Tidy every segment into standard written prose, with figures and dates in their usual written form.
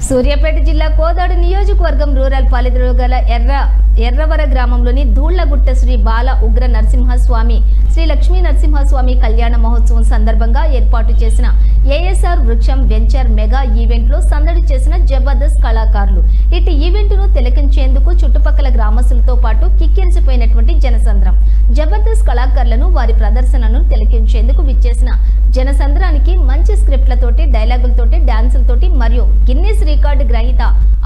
సూర్యాపేట జిల్లా కోదాడ నియోజకవర్గం రూరల్ పాలిదిలో గల ఎర్రవర గ్రామంలోని ధూళ్లగుట్ట శ్రీ బాల ఉగ్ర నరసింహస్వామి శ్రీ లక్ష్మీ నరసింహస్వామి కళ్యాణ మహోత్సవం సందర్భంగా ఏర్పాటు చేసిన ఏఎస్ఆర్ వృక్షం వెంచర్ మెగా ఈవెంట్ లో సందడి చేసిన జబర్దస్త్ కళాకారులు. ఇటు ఈవెంట్ ను తిలకించేందుకు చుట్టుపక్కల గ్రామస్తులతో పాటు కిక్కిరిసిపోయినటువంటి జనసంద్రం. జబర్దస్త్ కళాకారులను వారి ప్రదర్శనను తిలకించేందుకు విచ్చేసిన జనసంద్రానికి మంచి స్క్రిప్ట్లతోటి, డైలాగులతోటి, డాన్సులతోటి మరియు గిన్నెస్ రికార్డు గ్రహీత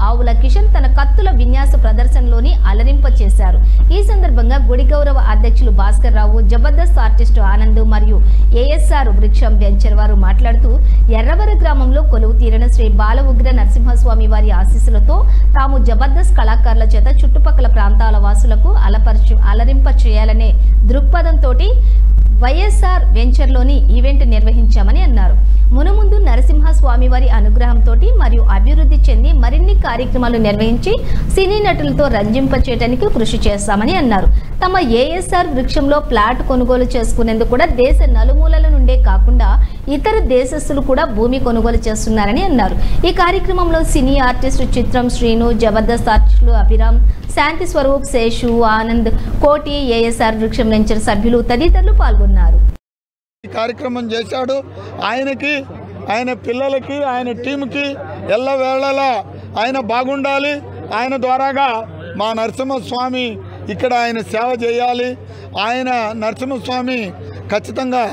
ఆవుల కిషన్ తన కత్తుల విన్యాస ప్రదర్శనలోని అలరింప చేశారు. ఈ సందర్భంగా గుడి గౌరవ అధ్యక్షులు భాస్కర్ రావు, జబర్దస్త్ ఆర్టిస్టు ఆనంద్ మరియు ఏఎస్ఆర్ వృక్షం వెంచర్ వారు మాట్లాడుతూ, ఎర్రవర గ్రామంలో కొలువు తీరిన శ్రీ బాల ఉగ్ర నరసింహస్వామి వారి ఆశీస్సులతో తాము జబర్దస్త్ కళాకారుల చేత చుట్టుపక్కల ప్రాంతాల వాసులకు అలరింప చేయాలనే దృక్పథంతో వైఎస్ఆర్ వెంచర్లోని ఈవెంట్ నిర్వహించామని అన్నారు. మునుముందు నరసింహస్వామి వారి అనుగ్రహంతో మరియు అభివృద్ధి చెంది మరిన్ని కార్యక్రమాలు నిర్వహించి సినీ నటులతో రంజింపచేయడానికి కృషి చేస్తామని అన్నారు. తమ ఏఎస్ఆర్ వృక్షంలో ప్లాట్ కొనుగోలు చేసుకునేందుకు కూడా దేశ నలుమూలల నుండే కాకుండా ఇతర దేశస్తులు కూడా భూమి కొనుగోలు చేస్తున్నారని అన్నారు. ఈ కార్యక్రమంలో సినీ ఆర్టిస్టు చిత్రం శ్రీను, జబర్దస్త్ ఆర్టిస్టులు అభిరామ్, శాంతి స్వరూప్, శేషు, ఆనంద్, కోటి, ఏఎస్ఆర్ వృక్షం వెంచర్ సభ్యులు తదితరులు పాల్గొన్నారు. ఈ కార్యక్రమం చేశాడు. ఆయనకి, ఆయన పిల్లలకి, ఆయన టీంకి ఎల్లవేళలా ఆయన బాగుండాలి. ఆయన ద్వారాగా మా నరసింహస్వామి ఇక్కడ ఆయన సేవ చేయాలి. ఆయన నరసింహస్వామి ఖచ్చితంగా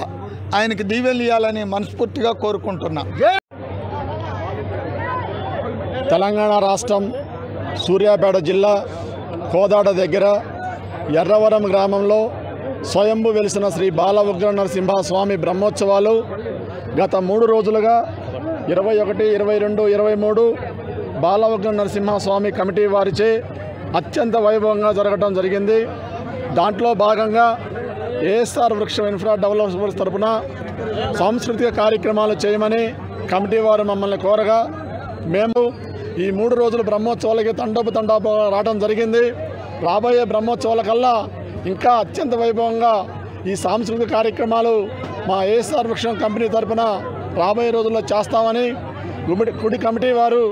ఆయనకి దీవెనలు ఇవ్వాలని మనస్ఫూర్తిగా కోరుకుంటున్నా. తెలంగాణ రాష్ట్రం సూర్యాపేట జిల్లా కోదాడ దగ్గర ఎర్రవరం గ్రామంలో స్వయంభు వెలిసిన శ్రీ బాల ఉగ్ర నరసింహస్వామి బ్రహ్మోత్సవాలు గత 3 రోజులుగా 21, 22, 23 బాల ఉగ్ర నరసింహస్వామి కమిటీ వారిచే అత్యంత వైభవంగా జరగడం జరిగింది. దాంట్లో భాగంగా ఏఎస్ఆర్ వృక్షం ఇన్ఫ్రా డెవలప్మెంట్స్ తరఫున సాంస్కృతిక కార్యక్రమాలు చేయమని కమిటీ వారు మమ్మల్ని కోరగా మేము ఈ 3 రోజుల బ్రహ్మోత్సవాలకి తండోపు రావడం జరిగింది. రాబోయే బ్రహ్మోత్సవాల కల్లా ఇంకా అత్యంత వైభవంగా ఈ సాంస్కృతిక కార్యక్రమాలు మా ఏఎస్ఆర్ వృక్షం కంపెనీ తరఫున రాబోయే రోజుల్లో చేస్తామని గుడి కమిటీ వారు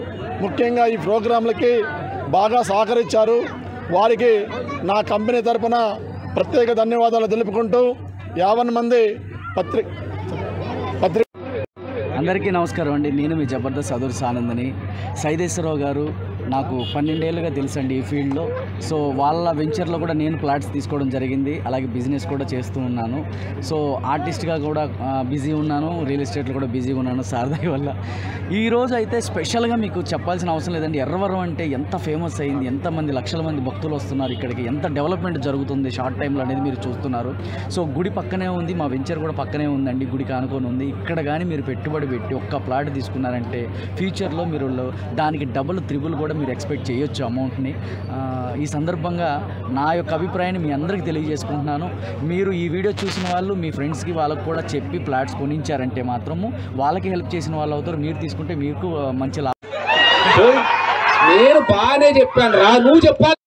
ముఖ్యంగా ఈ ప్రోగ్రాంలకి బాగా సహకరించారు. వారికి నా కంపెనీ తరఫున ప్రత్యేక ధన్యవాదాలు తెలుపుకుంటూ 50 మంది అందరికీ నమస్కారం అండి. నేను మీ జబర్దస్త్ అదూర్స్ ఆనందని. సైదేశ్వరరావు గారు నాకు 12 ఏళ్ళుగా తెలుసండి ఈ ఫీల్డ్లో. సో వాళ్ళ వెంచర్లో కూడా నేను ప్లాట్స్ తీసుకోవడం జరిగింది. అలాగే బిజినెస్ కూడా చేస్తూ ఉన్నాను. సో ఆర్టిస్ట్గా కూడా బిజీ ఉన్నాను, రియల్ ఎస్టేట్లో కూడా బిజీగా ఉన్నాను సారథి వల్ల. ఈరోజు అయితే స్పెషల్గా మీకు చెప్పాల్సిన అవసరం లేదండి. ఎర్రవరం అంటే ఎంత ఫేమస్ అయింది, ఎంతమంది లక్షల మంది భక్తులు వస్తున్నారు ఇక్కడికి, ఎంత డెవలప్మెంట్ జరుగుతుంది షార్ట్ టైంలో అనేది మీరు చూస్తున్నారు. సో గుడి పక్కనే ఉంది, మా వెంచర్ కూడా పక్కనే ఉందండి, గుడికి ఆనుకొని ఉంది. ఇక్కడ కానీ మీరు పెట్టుబడి పెట్టి ఒక్క ప్లాట్ తీసుకున్నారంటే ఫ్యూచర్లో మీరు దానికి డబుల్, త్రిబుల్ కూడా మీరు ఎక్స్పెక్ట్ చేయొచ్చు అమౌంట్ని. ఈ సందర్భంగా నా యొక్క అభిప్రాయాన్ని మీ అందరికీ తెలియజేసుకుంటున్నాను. మీరు ఈ వీడియో చూసిన వాళ్ళు మీ ఫ్రెండ్స్కి వాళ్ళకు కూడా చెప్పి ప్లాట్స్ కొనించారంటే మాత్రము వాళ్ళకి హెల్ప్ చేసిన వాళ్ళు అవుతారు. మీరు తీసుకుంటే మీకు మంచి లాభం. నేను బాగానే చెప్పాను రా, నువ్వు చెప్పాలి.